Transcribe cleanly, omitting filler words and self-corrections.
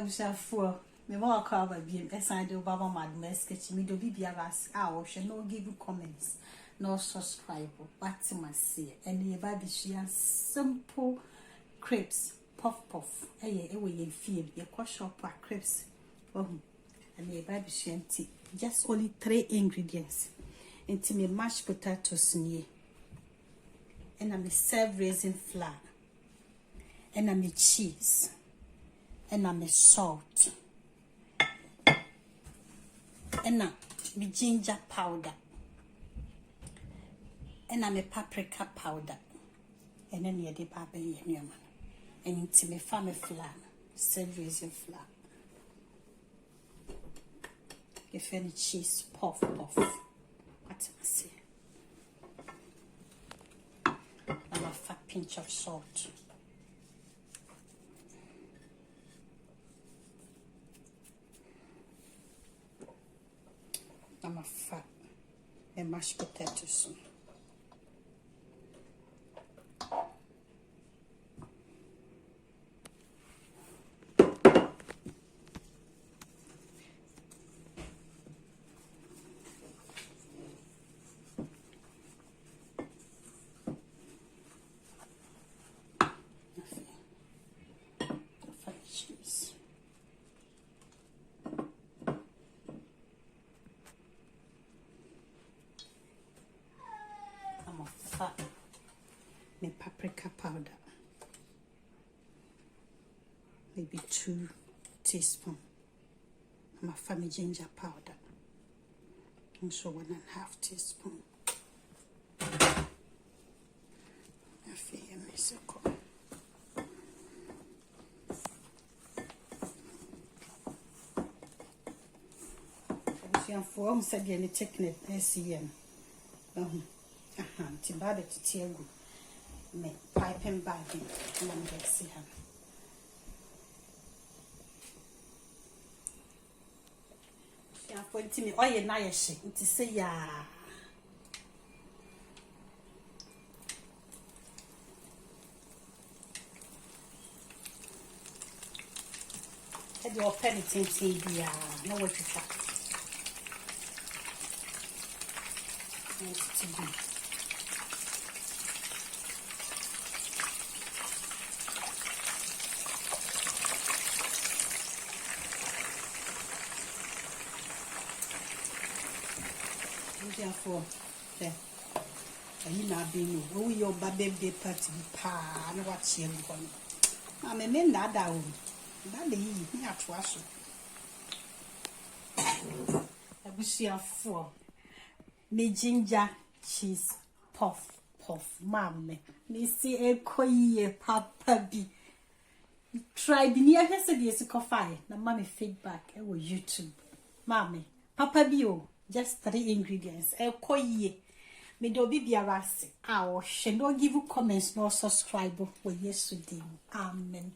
was a fool. Me more cover beam, as I do Baba Madam sketch me do be biaras. I shall no give you comments, no subscribe, but must see. And the baby she has simple crepes, puff. Away you feel your quash up crepes. And the baby she empty. Just only 3 ingredients. Into me mashed potatoes near. And I serve raisin flour. And I cheese. And I salt. And now, me ginger powder. And I'm a paprika powder. And then you dip up in your man. And into me farm flour, serve raisin flour. If any cheese, puff. What I say? And a fat pinch of salt. I'm a fat and mashed potatoes. Cheese. I'm a fat my paprika powder, maybe 2 teaspoons. I'm a family ginger powder, and so 1.5 teaspoons. I feel musical. For said the technique SCM. Tibada to tear me pipe and bagging and I'm going to see him. Yeah, for me, oh, you're nice to say, yeah. Had your penny tinting, yeah, know what you thought. To do. Therefore, there. You know, being oh, your birthday party, pa, and what's your one. I'm a man that down. That day, not wash. I wish you 4. Me ginger cheese puff, mammy. Me see a koye papa be. Try the near yesterday coffee. Na mommy feedback. I will YouTube. Mammy, papa be just 3 ingredients. A koye. Me do be biarasi. I'll no give you comments, no subscribe. Yes, Amen.